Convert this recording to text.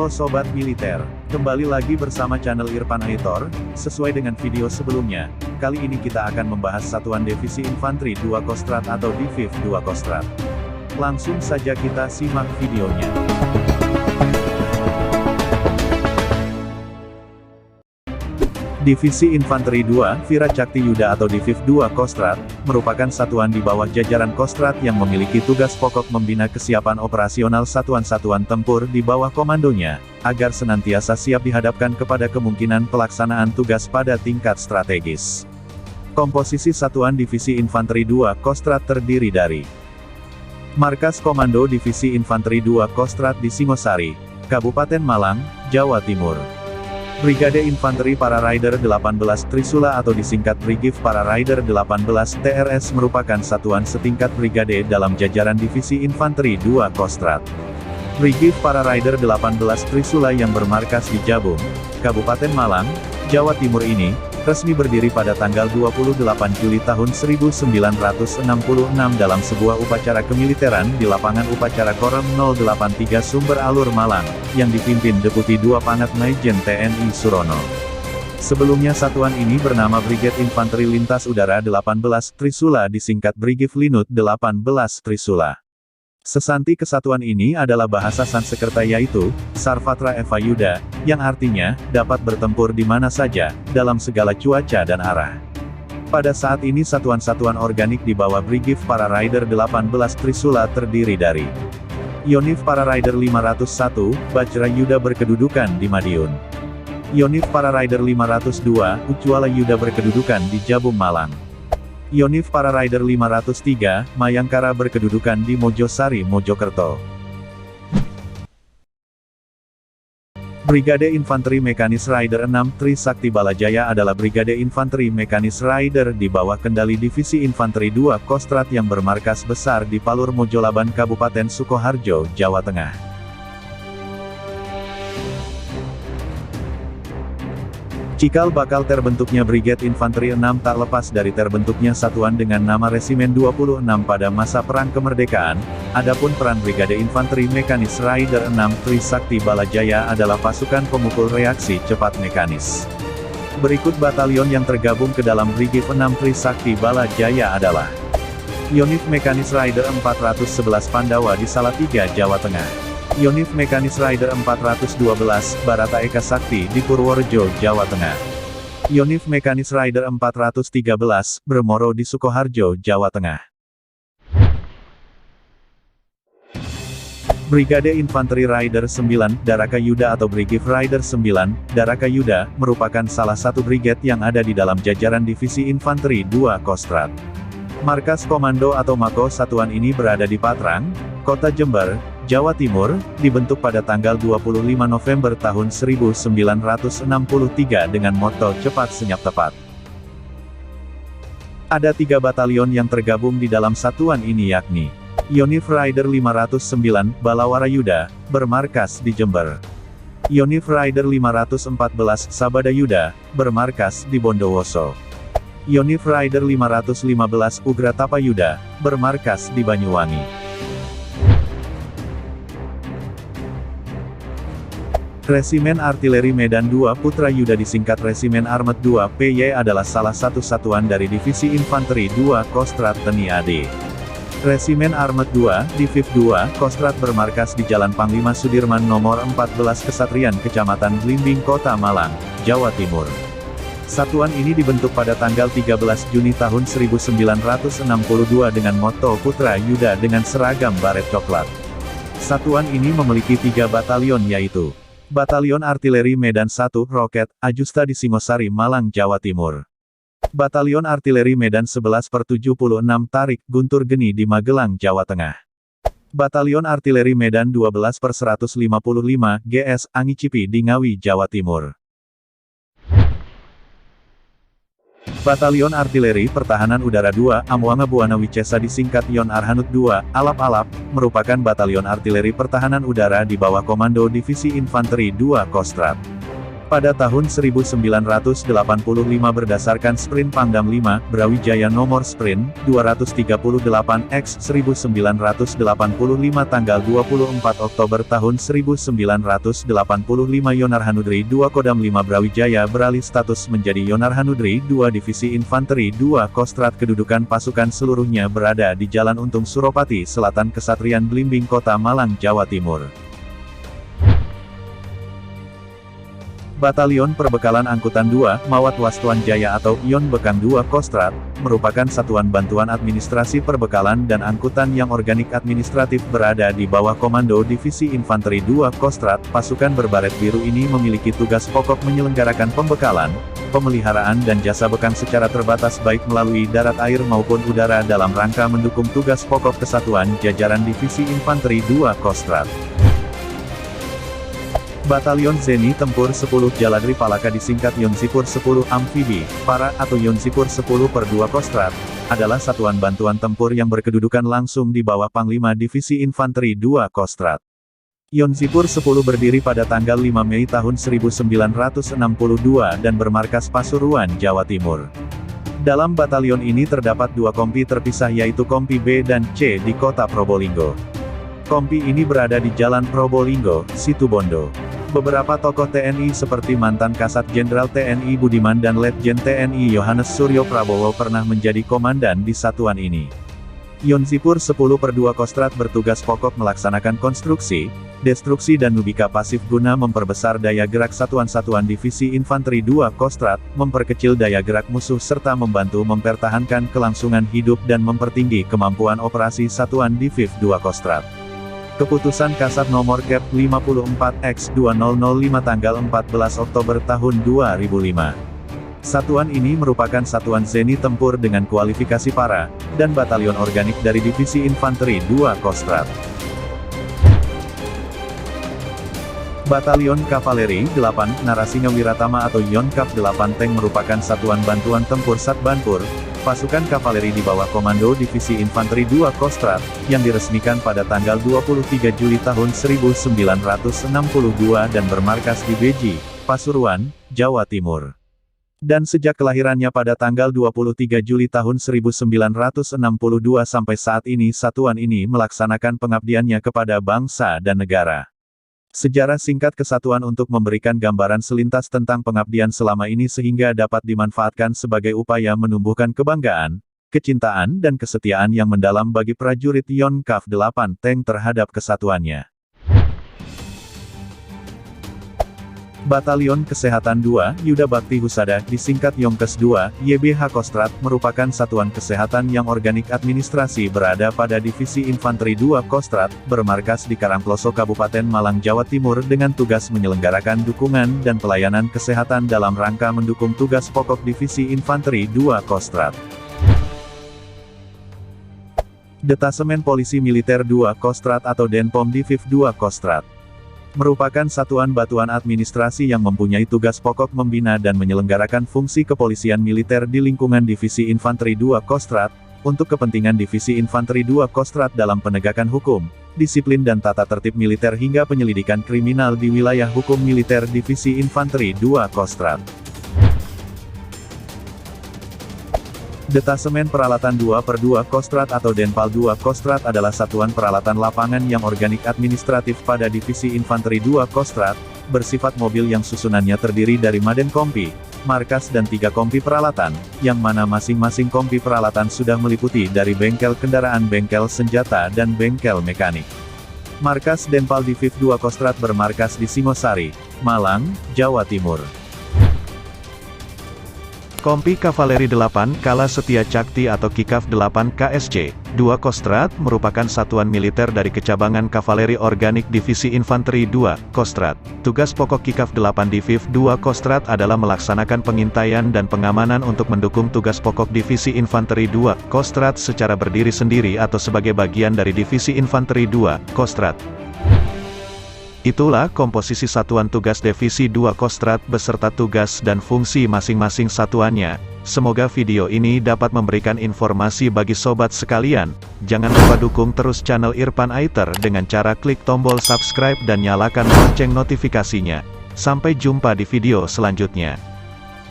Halo Sobat Militer, kembali lagi bersama channel Irfan Aitor. Sesuai dengan video sebelumnya, kali ini kita akan membahas Satuan Divisi Infanteri 2 Kostrad atau Diviv 2 Kostrad. Langsung saja kita simak videonya. Divisi Infanteri 2, Viracakti Yuda atau Diviv 2 Kostrad, merupakan satuan di bawah jajaran Kostrad yang memiliki tugas pokok membina kesiapan operasional satuan-satuan tempur di bawah komandonya, agar senantiasa siap dihadapkan kepada kemungkinan pelaksanaan tugas pada tingkat strategis. Komposisi Satuan Divisi Infanteri 2 Kostrad terdiri dari Markas Komando Divisi Infanteri 2 Kostrad di Singosari, Kabupaten Malang, Jawa Timur. Brigade Infanteri Para Rider 18 Trisula atau disingkat Brigif Para Rider 18 TRS merupakan satuan setingkat brigade dalam jajaran Divisi Infanteri 2 Kostrad. Brigif Para Rider 18 Trisula yang bermarkas di Jabung, Kabupaten Malang, Jawa Timur ini, resmi berdiri pada tanggal 28 Juli tahun 1966 dalam sebuah upacara kemiliteran di lapangan upacara Korem 083 Sumber Alur Malang, yang dipimpin Deputi 2 Pangkat Majen TNI Surono. Sebelumnya satuan ini bernama Brigade Infanteri Lintas Udara 18 Trisula disingkat Brigif Linut 18 Trisula. Sesanti kesatuan ini adalah bahasa Sanskerta yaitu, Sarvatra Eva Yuda, yang artinya, dapat bertempur di mana saja, dalam segala cuaca dan arah. Pada saat ini satuan-satuan organik di bawah Brigif Para Rider 18 Trisula terdiri dari Yonif Para Rider 501, Bajra Yuda berkedudukan di Madiun. Yonif Para Rider 502, Ucwala Yuda berkedudukan di Jabung Malang. Yonif Para Rider 503, Mayangkara berkedudukan di Mojosari Mojokerto. Brigade Infanteri Mekanis Rider 6 Trisakti Balajaya adalah Brigade Infanteri Mekanis Rider di bawah kendali Divisi Infanteri 2 Kostrad yang bermarkas besar di Palur Mojolaban Kabupaten Sukoharjo, Jawa Tengah. Cikal bakal terbentuknya Brigade Infanteri 6 tak lepas dari terbentuknya satuan dengan nama Resimen 26 pada masa Perang Kemerdekaan. Adapun peran Brigade Infanteri Mekanis Rider 6 Trisakti Balajaya adalah pasukan pemukul reaksi cepat mekanis. Berikut batalion yang tergabung ke dalam Brigif 6 Trisakti Balajaya adalah Yonif Mekanis Rider 411 Pandawa di Salatiga, Jawa Tengah. Yonif Mekanis Rider 412, Barata Eka Sakti di Purworejo, Jawa Tengah. Yonif Mekanis Rider 413, Bermoro di Sukoharjo, Jawa Tengah. Brigade Infanteri Rider 9, Daraka Yuda atau Brigif Rider 9, Daraka Yuda, merupakan salah satu brigade yang ada di dalam jajaran Divisi Infanteri 2 Kostrad. Markas Komando atau Mako satuan ini berada di Patrang, Kota Jember, Jawa Timur, dibentuk pada tanggal 25 November tahun 1963 dengan moto cepat senyap tepat. Ada 3 batalion yang tergabung di dalam satuan ini yakni Yonif Rider 509, Balawara Yuda, bermarkas di Jember. Yonif Rider 514, Sabada Yuda, bermarkas di Bondowoso. Yonif Rider 515, Ugratapa Yuda, bermarkas di Banyuwangi. Resimen Artileri Medan 2 Putra Yuda disingkat Resimen Armet 2 PY adalah salah satu satuan dari Divisi Infanteri 2 Kostrad TNI AD. Resimen Armet 2, Diviv 2, Kostrad bermarkas di Jalan Panglima Sudirman nomor 14 Kesatrian Kecamatan Blimbing Kota Malang, Jawa Timur. Satuan ini dibentuk pada tanggal 13 Juni tahun 1962 dengan moto Putra Yuda dengan seragam baret coklat. Satuan ini memiliki 3 batalion yaitu Batalion Artileri Medan 1, Roket, Ajusta di Singosari Malang, Jawa Timur. Batalion Artileri Medan 11/76 Tarik, Guntur Geni di Magelang, Jawa Tengah. Batalion Artileri Medan 12/155 GS, Angicipi di Ngawi, Jawa Timur. Batalion Artileri Pertahanan Udara 2, Amwanga Buana Wicesa disingkat Yon Arhanut 2, Alap-Alap, merupakan batalion artileri pertahanan udara di bawah komando Divisi Infanteri 2 Kostrad. Pada tahun 1985 berdasarkan sprint Pangdam 5, Brawijaya nomor sprint 238X1985 tanggal 24 Oktober tahun 1985 Yonarhanudri 2 Kodam 5 Brawijaya beralih status menjadi Yonarhanudri 2 Divisi Infanteri 2 Kostrad. Kedudukan pasukan seluruhnya berada di Jalan Untung Suropati Selatan Kesatrian Blimbing Kota Malang, Jawa Timur. Batalion Perbekalan Angkutan 2, Mawat Wastuan Jaya atau Yon Bekang 2 Kostrad, merupakan satuan bantuan administrasi perbekalan dan angkutan yang organik administratif berada di bawah Komando Divisi Infanteri 2 Kostrad. Pasukan berbaret biru ini memiliki tugas pokok menyelenggarakan pembekalan, pemeliharaan dan jasa bekang secara terbatas baik melalui darat, air maupun udara dalam rangka mendukung tugas pokok kesatuan jajaran Divisi Infanteri 2 Kostrad. Batalion Zeni Tempur 10 Jaladri Palaka disingkat Yonsipur 10 Amfibi, Para atau Yonsipur 10/2 Kostrad, adalah satuan bantuan tempur yang berkedudukan langsung di bawah Panglima Divisi Infanteri 2 Kostrad. Yonsipur 10 berdiri pada tanggal 5 Mei tahun 1962 dan bermarkas Pasuruan, Jawa Timur. Dalam batalion ini terdapat dua kompi terpisah yaitu Kompi B dan C di kota Probolinggo. Kompi ini berada di Jalan Probolinggo, Situbondo. Beberapa tokoh TNI seperti mantan Kasat Jenderal TNI Budiman dan Letjen TNI Yohanes Suryo Prabowo pernah menjadi komandan di satuan ini. Yonsipur 10/2 Kostrad bertugas pokok melaksanakan konstruksi, destruksi dan nubika pasif guna memperbesar daya gerak satuan-satuan Divisi Infanteri 2 Kostrad, memperkecil daya gerak musuh serta membantu mempertahankan kelangsungan hidup dan mempertinggi kemampuan operasi satuan Diviv 2 Kostrad. Keputusan Kasat Nomor Kep 54X2005 tanggal 14 Oktober tahun 2005. Satuan ini merupakan satuan Zeni Tempur dengan kualifikasi Para, dan batalion organik dari Divisi Infanteri 2 Kostrad. Batalion Kavaleri 8, Narasinga Wiratama atau Yonkap 8 Tank merupakan satuan bantuan tempur Satbanpur, pasukan kavaleri di bawah Komando Divisi Infanteri 2 Kostrad, yang diresmikan pada tanggal 23 Juli tahun 1962 dan bermarkas di Beji, Pasuruan, Jawa Timur. Dan sejak kelahirannya pada tanggal 23 Juli tahun 1962 sampai saat ini satuan ini melaksanakan pengabdiannya kepada bangsa dan negara. Sejarah singkat kesatuan untuk memberikan gambaran selintas tentang pengabdian selama ini sehingga dapat dimanfaatkan sebagai upaya menumbuhkan kebanggaan, kecintaan dan kesetiaan yang mendalam bagi prajurit Yonkap 8 Tank terhadap kesatuannya. Batalion Kesehatan 2, Yuda Bakti Husada, disingkat Yonkes 2, YBH Kostrad, merupakan satuan kesehatan yang organik administrasi berada pada Divisi Infanteri 2 Kostrad, bermarkas di Karangploso Kabupaten Malang, Jawa Timur dengan tugas menyelenggarakan dukungan dan pelayanan kesehatan dalam rangka mendukung tugas pokok Divisi Infanteri 2 Kostrad. Detasemen Polisi Militer 2 Kostrad atau Denpom Diviv 2 Kostrad merupakan satuan bantuan administrasi yang mempunyai tugas pokok membina dan menyelenggarakan fungsi kepolisian militer di lingkungan Divisi Infanteri 2 Kostrad, untuk kepentingan Divisi Infanteri 2 Kostrad dalam penegakan hukum, disiplin dan tata tertib militer hingga penyelidikan kriminal di wilayah hukum militer Divisi Infanteri 2 Kostrad. Detasemen Peralatan 2/2 Kostrad atau Denpal 2 Kostrad adalah satuan peralatan lapangan yang organik administratif pada Divisi Infanteri 2 Kostrad, bersifat mobil yang susunannya terdiri dari Maden Kompi, markas dan 3 kompi peralatan, yang mana masing-masing kompi peralatan sudah meliputi dari bengkel kendaraan, bengkel senjata dan bengkel mekanik. Markas Denpal Diviv 2 Kostrad bermarkas di Singosari, Malang, Jawa Timur. Kompi Kavaleri 8 Kala Setia Cakti atau Kikaf 8 KSC 2 Kostrad merupakan satuan militer dari kecabangan kavaleri organik Divisi Infanteri 2 Kostrad. Tugas pokok Kikaf 8 Diviv 2 Kostrad adalah melaksanakan pengintaian dan pengamanan untuk mendukung tugas pokok Divisi Infanteri 2 Kostrad secara berdiri sendiri atau sebagai bagian dari Divisi Infanteri 2 Kostrad. Itulah komposisi satuan tugas Divisi 2 Kostrad beserta tugas dan fungsi masing-masing satuannya. Semoga video ini dapat memberikan informasi bagi sobat sekalian. Jangan lupa dukung terus channel Irfan Aiter dengan cara klik tombol subscribe dan nyalakan lonceng notifikasinya. Sampai jumpa di video selanjutnya.